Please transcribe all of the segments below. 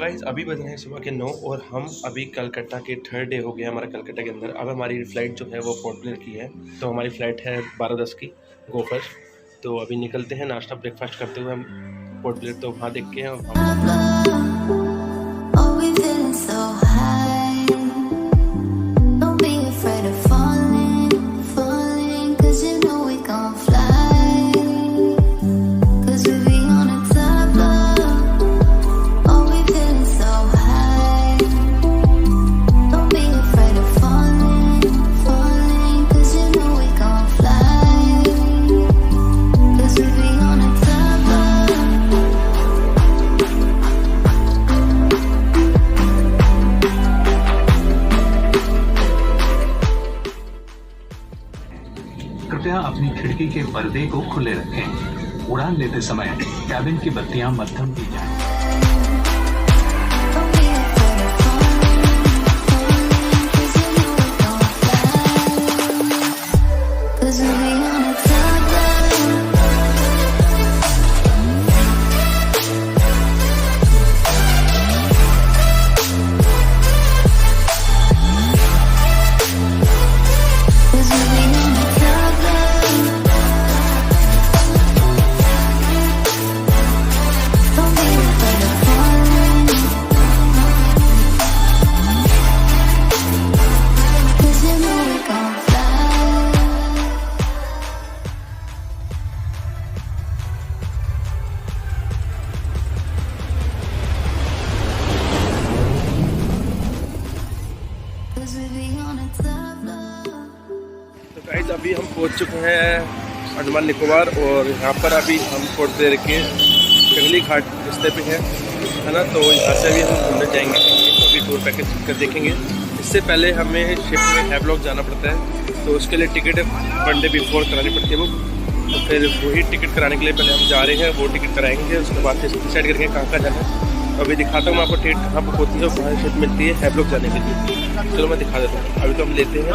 Guys अभी बज रहे हैं सुबह के 9 और हम अभी कलकत्ता के थर्ड डे हो गया हमारा कलकत्ता के अंदर। अब हमारी फ़्लाइट जो है वो पोर्ट ब्लेयर की है, तो हमारी फ़्लाइट है 12:10 की गो फर्स्ट। तो अभी निकलते हैं नाश्ता ब्रेकफास्ट करते हुए हम पोर्ट ब्लेयर, तो वहाँ देख के कृपया अपनी खिड़की के पर्दे को खुले रखें। उड़ान लेते समय कैबिन की बत्तियां मध्यम की जाएं। तो गाइस अभी हम पहुंच चुके हैं अंडमान निकोबार और यहाँ पर अभी हम पोर्ट ब्लेयर के जंगली घाट रास्ते पे हैं, है ना। तो यहाँ से अभी हम घूमने जाएंगे, तो अभी टूर पैकेज कर देखेंगे। इससे पहले हमें शिप में हैवलॉक जाना पड़ता है, तो उसके लिए टिकट 1 डे बिफोर करानी पड़ती है बुक। तो फिर वही टिकट कराने के लिए पहले हम जा रहे हैं, वो टिकट कराएंगे, उसके बाद फिर डिसाइड करेंगे कहाँ जाना है। तो अभी दिखाता हूँ मैं आपको टिकट कहाँ पर होती है और कहाँ शिप मिलती है हैवलॉक जाने के लिए। चलो मैं दिखा देता हूँ। अभी तो हम लेते हैं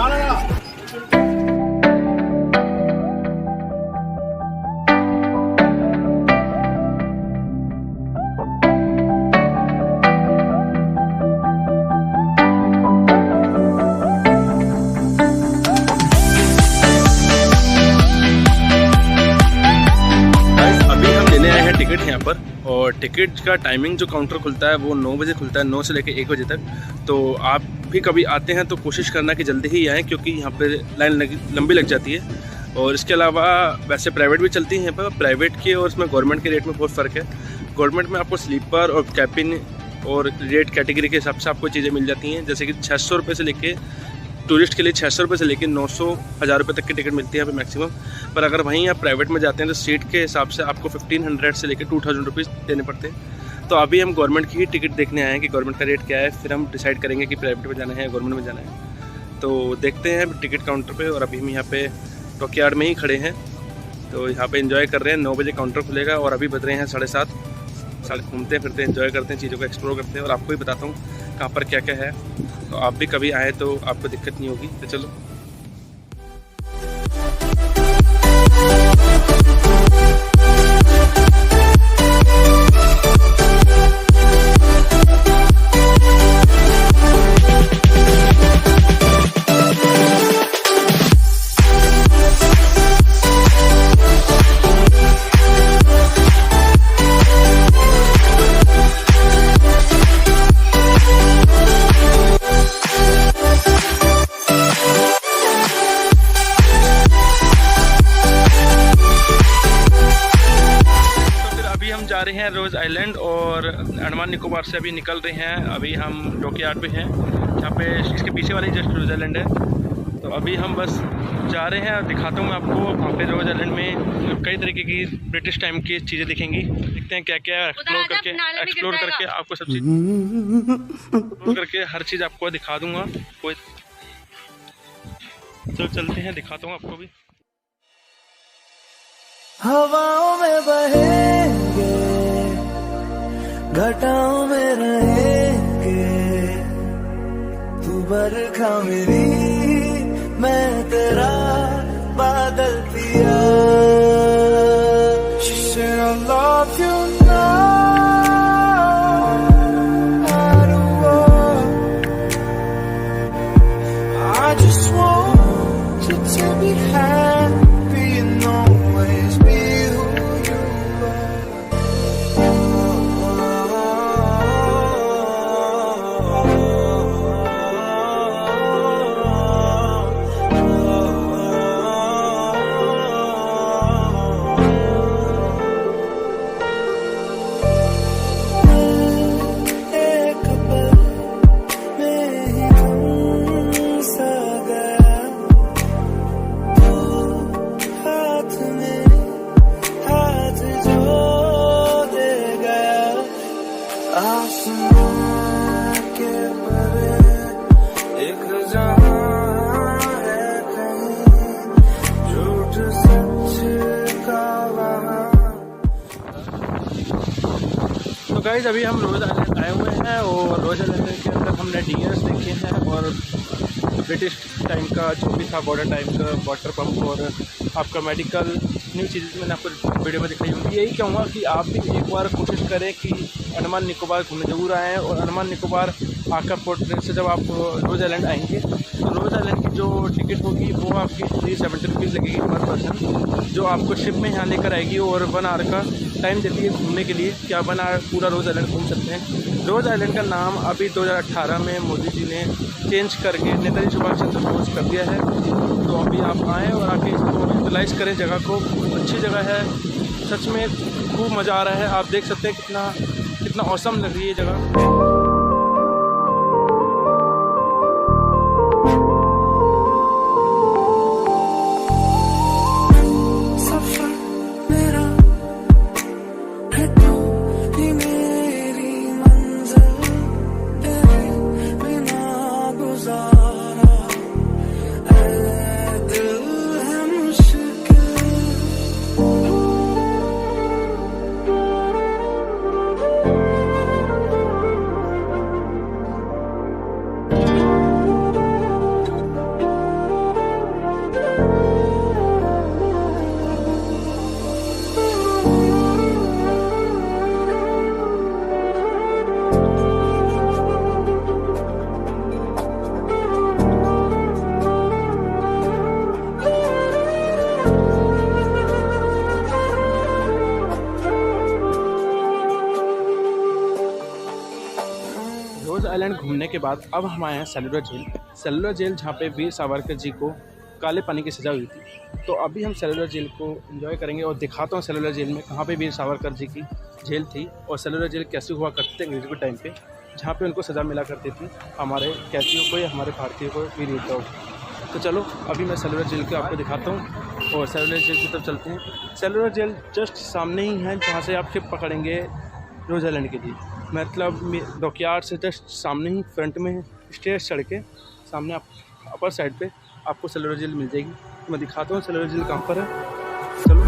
टिकट यहाँ पर। और टिकट का टाइमिंग जो काउंटर खुलता है वो 9 बजे खुलता है, 9 से लेकर 1 बजे तक। तो आप भी कभी आते हैं तो कोशिश करना कि जल्दी ही आएँ, क्योंकि यहाँ पे लाइन लंबी लग जाती है। और इसके अलावा वैसे प्राइवेट भी चलती हैं यहाँ पर। प्राइवेट के और उसमें गवर्नमेंट के रेट में बहुत फ़र्क है। गवर्नमेंट में आपको स्लीपर और कैबिन और रेट कैटेगरी के हिसाब से आपको चीज़ें मिल जाती हैं, जैसे कि 600 रुपये से लेके टूरिस्ट के लिए 600 रुपये से लेकर 900 1000 रुपये तक की टिकट मिलती है यहाँ पे मैक्सिमम। पर अगर वहीं आप प्राइवेट में जाते हैं तो सीट के हिसाब से आपको 1500 से लेकर 2000 रुपीज़ देने पड़ते हैं। तो अभी हम गवर्नमेंट की ही टिकट देखने आए हैं कि गवर्नमेंट का रेट क्या है, फिर हम डिसाइड करेंगे कि प्राइवेट में जाना है या गवर्नमेंट में जाना है। तो देखते हैं टिकट काउंटर पर। और अभी हम यहाँ पे डॉकयार्ड में ही खड़े हैं, तो यहाँ पर इन्जॉय कर रहे हैं। 9 बजे काउंटर खुलेगा और अभी बज रहे हैं 7:30। घूमते फिरते हैं, एंजॉय करते हैं, चीज़ों को एक्सप्लोर करते हैं और आपको भी बताता हूँ कहाँ पर क्या क्या है। तो आप भी कभी आए तो आपको दिक्कत नहीं होगी। तो चलो। जा रहे हैं रोज़ आइलैंड और अंडमान निकोबार से अभी निकल रहे हैं। अभी हम डॉकयार्ड पे हैं, जहाँ पे इसके पीछे वाली जस्ट रोज़ आइलैंड है। तो अभी हम बस जा रहे हैं और दिखाता हूँ मैं आपको। वहाँ पे रोज़ आइलैंड में कई तरीके की ब्रिटिश टाइम की चीज़ें दिखेंगी। देखते हैं क्या क्या है, एक्सप्लोर करके आपको सब चीज़ एक्सप्लोर करके हर चीज़ आपको दिखा दूँगा। कोई तो चलते हैं, दिखाता हूँ आपको भी। हवाओं में बहेंगे, घटाओं में रहेंगे, तू बरखा मेरी, मैं तेरा बादल पिया। She said I love you now, just want you to be happy and always be who you guys अभी हम रोज़ आइलैंड आए हुए हैं और रोज़ आइलैंड के अंदर हमने डियर्स देखे हैं और ब्रिटिश टाइम का जो भी था बॉर्डर टाइम का वाटर पंप और आपका मेडिकल न्यू चीज़ें मैंने आपको वीडियो में दिखाई होंगी। यही कहूँगा कि आप भी एक बार कोशिश करें कि अंडमान निकोबार घूमने ज़रूर आएँ और अंडमान निकोबार आकर पोर्ट ट्रेन से जब आप रोज़ आइलैंड आएंगे तो रोज़ आइलैंड की जो टिकट होगी वो आपकी 370 रुपीज़ लगेगी पर पर्सन, जो आपको शिप में यहाँ लेकर आएगी और 1 आवर का टाइम देती है घूमने के लिए कि आप 1 आवर पूरा रोज़ आइलैंड घूम सकते हैं। रोज़ आइलैंड का नाम अभी 2018 में मोदी जी ने चेंज करके नेताजी सुभाष चंद्र बोस कर दिया है। तो अभी आप आएँ और आके इसको यूटिलाइज़ करें, जगह को अच्छी जगह है, सच में खूब मज़ा आ रहा है। आप देख सकते हैं कितना औसम लग रही है जगह। आइलैंड घूमने के बाद अब हम आए हैं सेलुलर जेल जहाँ पे वीर सावरकर जी को काले पानी की सज़ा हुई थी। तो अभी हम सेलुलर जेल को एंजॉय करेंगे और दिखाता हूँ सेलुलर जेल में कहाँ पे वीर सावरकर जी की जेल थी और सेलुलर जेल कैसे हुआ करते थे अंग्रेज़ों के टाइम पे, जहाँ पे उनको सज़ा मिला करती थी हमारे कैदियों को या हमारे भारतीयों को, वीर योद्धाओं को। तो चलो अभी मैं सेलुलर जेल को आपको दिखाता हूँ और सेलुलर जेल की तरफ चलते हैं। सेलुलर जेल जस्ट सामने ही है जहाँ से आप शिप पकड़ेंगे रोज़ आइलैंड के लिए, मतलब डॉकयार्ड से जस्ट सामने ही फ्रंट में स्टेयर्स चढ़ के सामने आप अपर साइड पे आपको सेलुलर जेल मिल जाएगी। तो मैं दिखाता हूँ सेलुलर जेल कहाँ पर है। चलो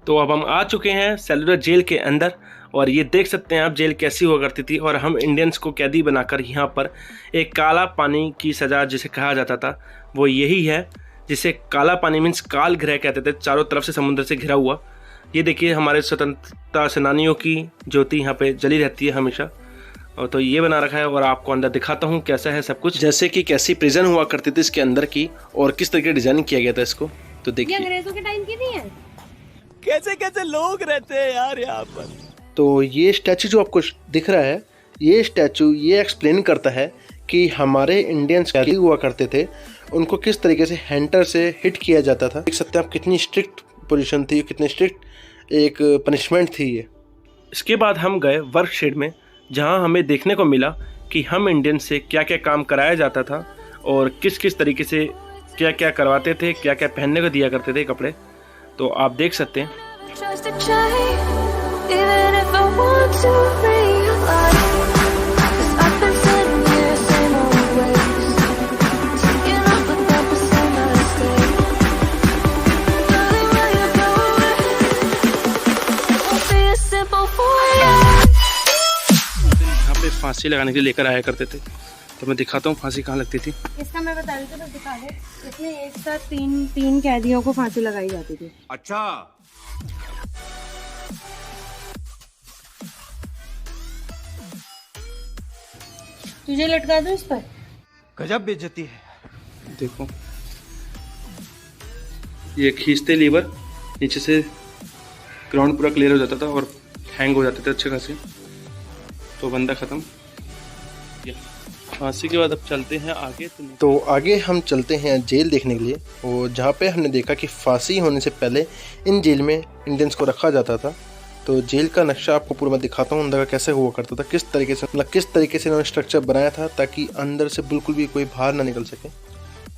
तो अब हम आ चुके हैं सेलुलर जेल के अंदर और ये देख सकते हैं आप जेल कैसी हुआ करती थी और हम इंडियंस को कैदी बनाकर यहाँ पर एक काला पानी की सज़ा जिसे कहा जाता था वो यही है, जिसे काला पानी मीन्स काल गृह कहते थे, चारों तरफ से समुद्र से घिरा हुआ। ये देखिए हमारे स्वतंत्रता सेनानियों की ज्योति यहाँ पे जली रहती है हमेशा। और तो ये बना रखा है और आपको अंदर दिखाता हूँ कैसा है सब कुछ, जैसे कि कैसी प्रिजन हुआ करती थी इसके अंदर की और किस तरीके डिजाइन किया गया था इसको। तो देखिए अंग्रेजों के टाइम की नहीं है, कैसे कैसे लोग रहते हैं यार यहाँ पर। तो ये स्टैचू जो आपको दिख रहा है, ये स्टैचू ये एक्सप्लेन करता है कि हमारे इंडियंस कैदी हुआ करते थे, उनको किस तरीके से हैंटर से हिट किया जाता था। देख सकते हैं आप कितनी स्ट्रिक्ट पोजीशन थी, कितनी स्ट्रिक्ट एक पनिशमेंट थी ये। इसके बाद हम गए वर्क शेड में, जहाँ हमें देखने को मिला कि हम इंडियन से क्या क्या काम कराया जाता था और किस किस तरीके से क्या क्या करवाते थे, क्या क्या पहनने को दिया करते थे कपड़े। तो आप देख सकते हैं। यहाँ पे फांसी लगाने के लिए लेकर आया करते थे तो मैं दिखाता हूँ फांसी कहाँ लगती थी। इसका मैं बता देती हूँ, बस दिखा दे। इसमें एक साथ तीन कैदियों को फांसी लगाई जाती थी। अच्छा, तुझे लटका दूँ इस पर? गजब बेइज्जती है। देखो ये खींचते लीवर, नीचे से ग्राउंड पूरा क्लियर हो जाता था और हैंग हो जाते थे अच्छे खासे, तो बंदा ख़त्म। फांसी के बाद अब चलते हैं आगे। तो आगे हम चलते हैं जेल देखने के लिए, और जहाँ पे हमने देखा कि फांसी होने से पहले इन जेल में इंडियंस को रखा जाता था। तो जेल का नक्शा आपको पूरा मैं दिखाता हूँ अंदर का कैसे हुआ करता था, किस तरीके से इन्होंने स्ट्रक्चर बनाया था ताकि अंदर से बिल्कुल भी कोई बाहर ना निकल सके।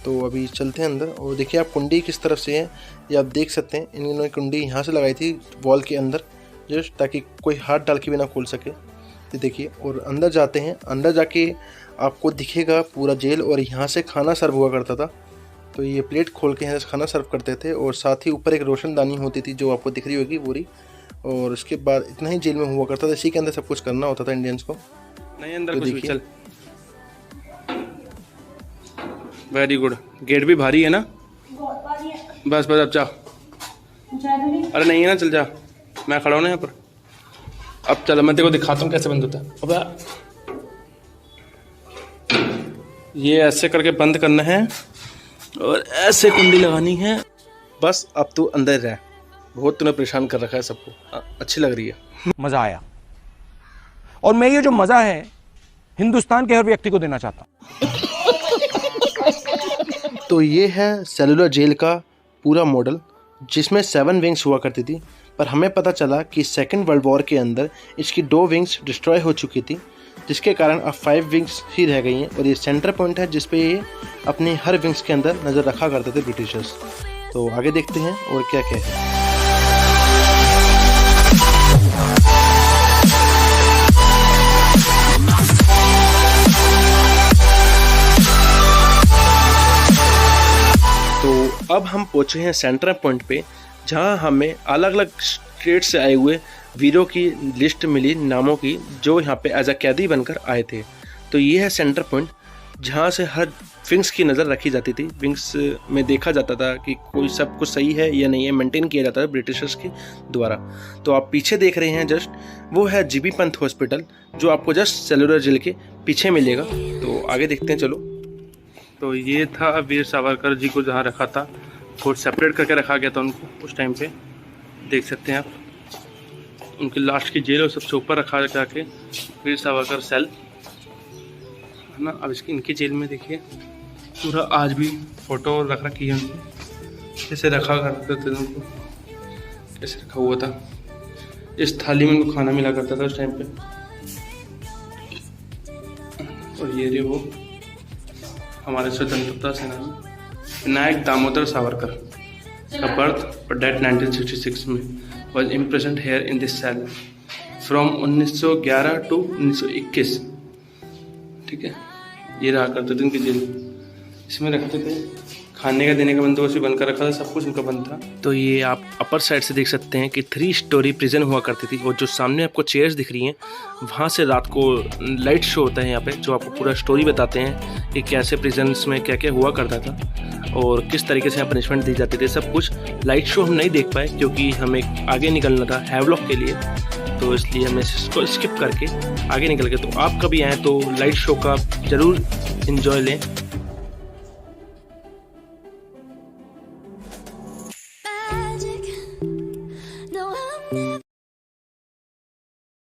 तो अभी चलते हैं अंदर, और देखिए आप कुंडी किस तरफ से है ये आप देख सकते हैं। इन्होंने कुंडी यहाँ से लगाई थी वॉल के अंदर, जस्ट ताकि कोई हाथ डाल के भी ना खोल सके। तो देखिए, और अंदर जाते हैं। अंदर जाके आपको दिखेगा पूरा जेल, और यहाँ से खाना सर्व हुआ करता था। तो ये प्लेट खोल के यहाँ से खाना सर्व करते थे, और साथ ही ऊपर एक रोशनदानी होती थी जो आपको दिख रही होगी पूरी। और उसके बाद इतना ही जेल में हुआ करता था, इसी के अंदर सब कुछ करना होता था इंडियंस को। नहीं अंदर तो कुछ भी, देखिए। चल वेरी गुड। गेट भी भारी है ना? बस बस अब जा। अरे नहीं है ना, चल जा, मैं खड़ा हूँ ना यहाँ पर। अब चल मैं तेरे को दिखाता हूँ कैसे बंद होता है। अब ये ऐसे करके बंद करना है और ऐसे कुंडी लगानी है। बस अब तू अंदर रह, बहुत तूने परेशान कर रखा है सबको। अच्छी लग रही है। मजा आया, और मैं ये जो मजा है हिंदुस्तान के हर व्यक्ति को देना चाहता हूं। तो ये है सेलुलर जेल का पूरा मॉडल, जिसमें 7 विंग्स हुआ करती थी। पर हमें पता चला कि सेकेंड वर्ल्ड वॉर के अंदर इसकी 2 विंग्स डिस्ट्रॉय हो चुकी थी, जिसके कारण अब 5 विंग्स ही रह गई हैं। और ये सेंटर पॉइंट है जिस पे ये अपने हर विंग्स के अंदर नज़र रखा करते थे ब्रिटिशर्स। तो आगे देखते हैं और क्या क्या है। तो अब हम पहुंचे हैं सेंटर पॉइंट पे, जहां हमें अलग अलग स्टेट से आए हुए वीरों की लिस्ट मिली, नामों की, जो यहाँ पे एज अ कैदी बनकर आए थे। तो ये है सेंटर पॉइंट, जहाँ से हर विंग्स की नज़र रखी जाती थी। विंग्स में देखा जाता था कि कोई सब कुछ सही है या नहीं है, मेंटेन किया जाता था ब्रिटिशर्स के द्वारा। तो आप पीछे देख रहे हैं जस्ट, वो है जीबी पंत हॉस्पिटल, जो आपको जस्ट सेलुलर जेल के पीछे मिलेगा। तो आगे देखते हैं, चलो। तो ये था वीर सावरकर जी को जहाँ रखा था, और सेपरेट करके रखा गया था उनको उस टाइम पे। देख सकते हैं आप, उनकी लास्ट की जेल और सबसे ऊपर रखा जाके वीर सावरकर सेल है ना। अब इनकी जेल में देखिए पूरा आज भी फ़ोटो रख रखी है उनकी, कैसे रखा करते थे उनको, कैसे रखा हुआ था। इस थाली में उनको खाना मिला करता था उस टाइम पे। और ये रे वो हमारे स्वतंत्रता सेनानी विनायक दामोदर सावरकर का बर्थ और डेथ 1966 में was imprisoned here in this cell from 1911 to 1921। ठीक है, ये रहा करते थे उनकी जेल। इसमें रखते थे, खाने का देने का बंदोबस्त भी बनकर रखा था, सब कुछ उनका बंद था। तो ये आप अपर साइड से देख सकते हैं कि 3 स्टोरी प्रिजन हुआ करती थी, और जो सामने आपको चेयर्स दिख रही हैं, वहाँ से रात को लाइट शो होता है यहाँ पे, जो आपको पूरा स्टोरी बताते हैं कि कैसे प्रिजन्स में क्या क्या हुआ करता था और किस तरीके से यहाँ पनिशमेंट दी जाती थी। सब कुछ लाइट शो हम नहीं देख पाए क्योंकि हमें आगे निकलना था हैवलॉक के लिए, तो इसलिए हमने इसको स्किप करके आगे निकल गए। तो आप कभी आएँ तो लाइट शो का ज़रूर इन्जॉय लें।